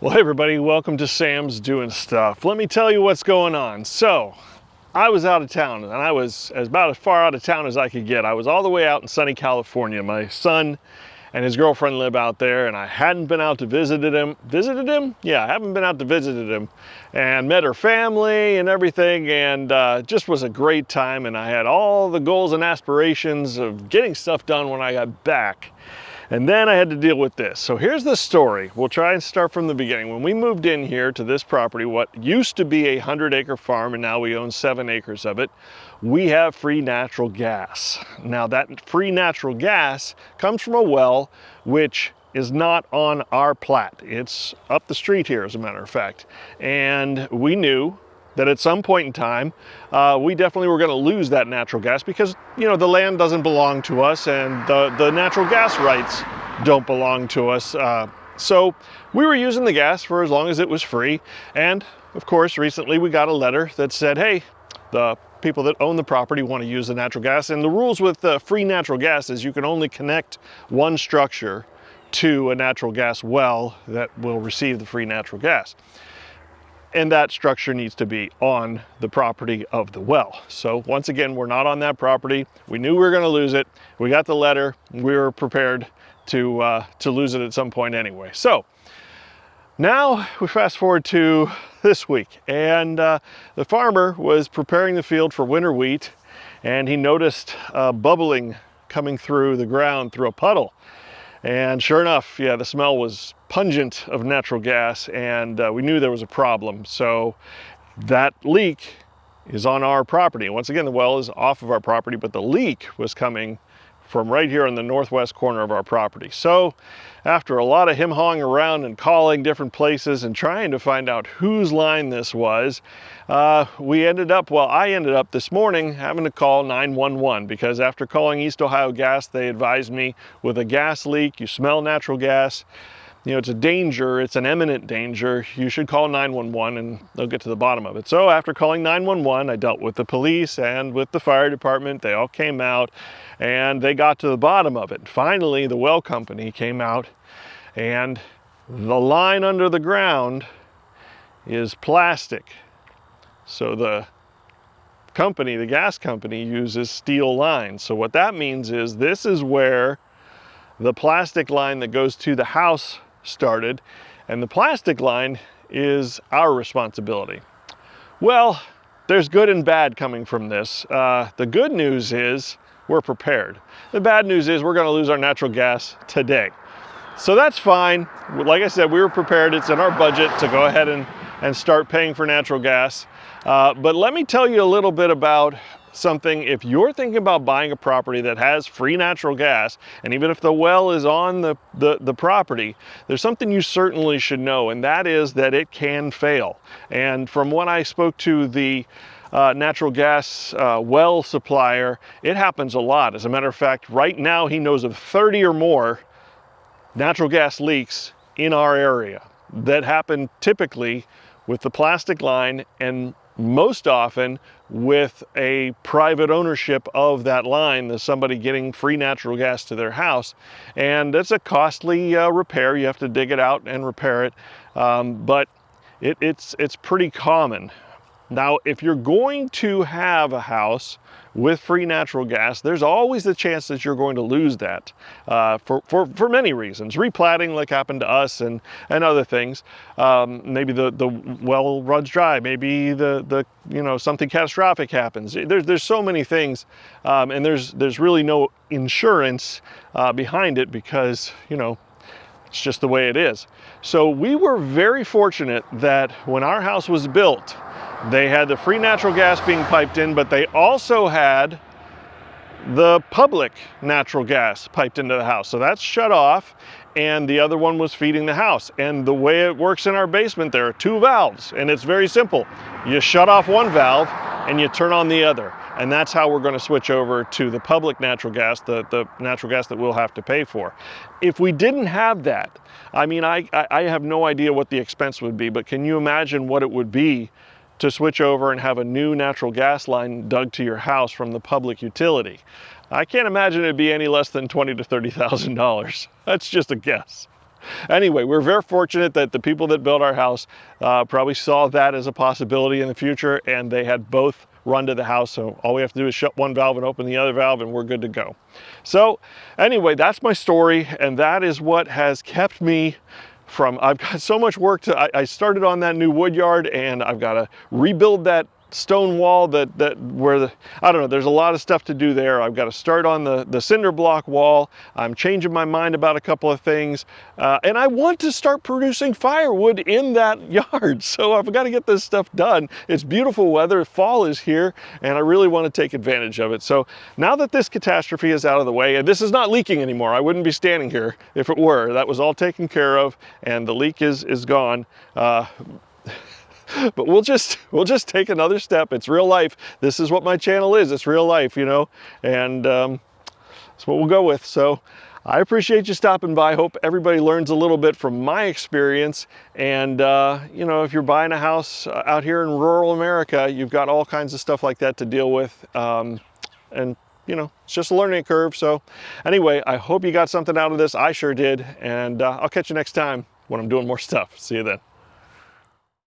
Well, hey everybody, welcome to Sam's Doing Stuff. Let me tell you what's going on. So, I was out of town, and I was about as far out of town as I could get. I was all the way out in sunny California. My son and his girlfriend live out there, and I hadn't been out to visit him. Visited him? Yeah, I haven't been out to visit him, and met her family and everything, and just was a great time. And I had all the goals and aspirations of getting stuff done when I got back. And then I had to deal with this. So here's the story. We'll try and start from the beginning. When we moved in here to this property, what used to be a 100-acre farm, and now we own 7 acres of it, we have free natural gas. Now that free natural gas comes from a well which is not on our plat. It's up the street here, as a matter of fact. And we knew that at some point in time, we definitely were going to lose that natural gas because, you know, the land doesn't belong to us and the natural gas rights don't belong to us. So we were using the gas for as long as it was free. And of course, recently we got a letter that said, hey, the people that own the property want to use the natural gas. And the rules with free natural gas is you can only connect one structure to a natural gas well that will receive the free natural gas. And that structure needs to be on the property of the well. So once again, we're not on that property. We knew we were going to lose it. We got the letter. We were prepared to lose it at some point anyway. So now we fast forward to this week, and the farmer was preparing the field for winter wheat, and he noticed bubbling coming through the ground through a puddle. And sure enough, yeah, the smell was pungent of natural gas, and we knew there was a problem. So that leak is on our property. Once again, the well is off of our property, but the leak was coming from right here in the northwest corner of our property. So after a lot of him-hawing around and calling different places and trying to find out whose line this was, I ended up this morning having to call 911 because after calling East Ohio Gas, they advised me with a gas leak, you smell natural gas, you know, it's a danger, it's an imminent danger, you should call 911 and they'll get to the bottom of it. So after calling 911, I dealt with the police and with the fire department. They all came out and they got to the bottom of it. Finally, the well company came out, and the line under the ground is plastic. So the gas company uses steel lines. So what that means is this is where the plastic line that goes to the house started, and the plastic line is our responsibility. Well, there's good and bad coming from this. The good news is we're prepared. The bad news is we're going to lose our natural gas today. So that's fine. Like I said, we were prepared. It's in our budget to go ahead and start paying for natural gas. But let me tell you a little bit about something. If you're thinking about buying a property that has free natural gas, and even if the well is on the property, there's something you certainly should know, and that is that it can fail. And from when I spoke to the natural gas well supplier, it happens a lot. As a matter of fact, right now he knows of 30 or more natural gas leaks in our area that happen typically with the plastic line, and most often with a private ownership of that line. There's somebody getting free natural gas to their house, and it's a costly repair. You have to dig it out and repair it, but it's pretty common. Now, if you're going to have a house with free natural gas, there's always the chance that you're going to lose that for many reasons. Replatting, like happened to us, and other things. Maybe the well runs dry. Maybe something catastrophic happens. There's so many things, and there's really no insurance behind it because, you know, it's just the way it is. So we were very fortunate that when our house was built, they had the free natural gas being piped in, but they also had the public natural gas piped into the house. So that's shut off, and the other one was feeding the house. And the way it works in our basement, there are 2 valves, and it's very simple. You shut off one valve and you turn on the other. And that's how we're going to switch over to the public natural gas, the natural gas that we'll have to pay for. If we didn't have that, I mean, I have no idea what the expense would be, but can you imagine what it would be to switch over and have a new natural gas line dug to your house from the public utility? I can't imagine it'd be any less than $20,000 to $30,000. That's just a guess. Anyway, we're very fortunate that the people that built our house probably saw that as a possibility in the future, and they had both run to the house. So all we have to do is shut one valve and open the other valve, and we're good to go. So anyway, that's my story, and that is what has kept me from, I've got so much work to, I started on that new wood yard, and I've got to rebuild that stone wall I don't know, there's a lot of stuff to do there. I've got to start on the cinder block wall. I'm changing my mind about a couple of things, and I want to start producing firewood in that yard. So I've got to get this stuff done. It's beautiful weather, fall is here, and I really want to take advantage of it. So now that this catastrophe is out of the way, and this is not leaking anymore, I wouldn't be standing here if it were. That was all taken care of, and the leak is gone. But we'll just take another step. It's real life. This is what my channel is. It's real life, you know, and that's what we'll go with. So I appreciate you stopping by. Hope everybody learns a little bit from my experience. And you know, if you're buying a house out here in rural America, you've got all kinds of stuff like that to deal with. And you know, it's just a learning curve. So anyway, I hope you got something out of this. I sure did. And I'll catch you next time when I'm doing more stuff. See you then.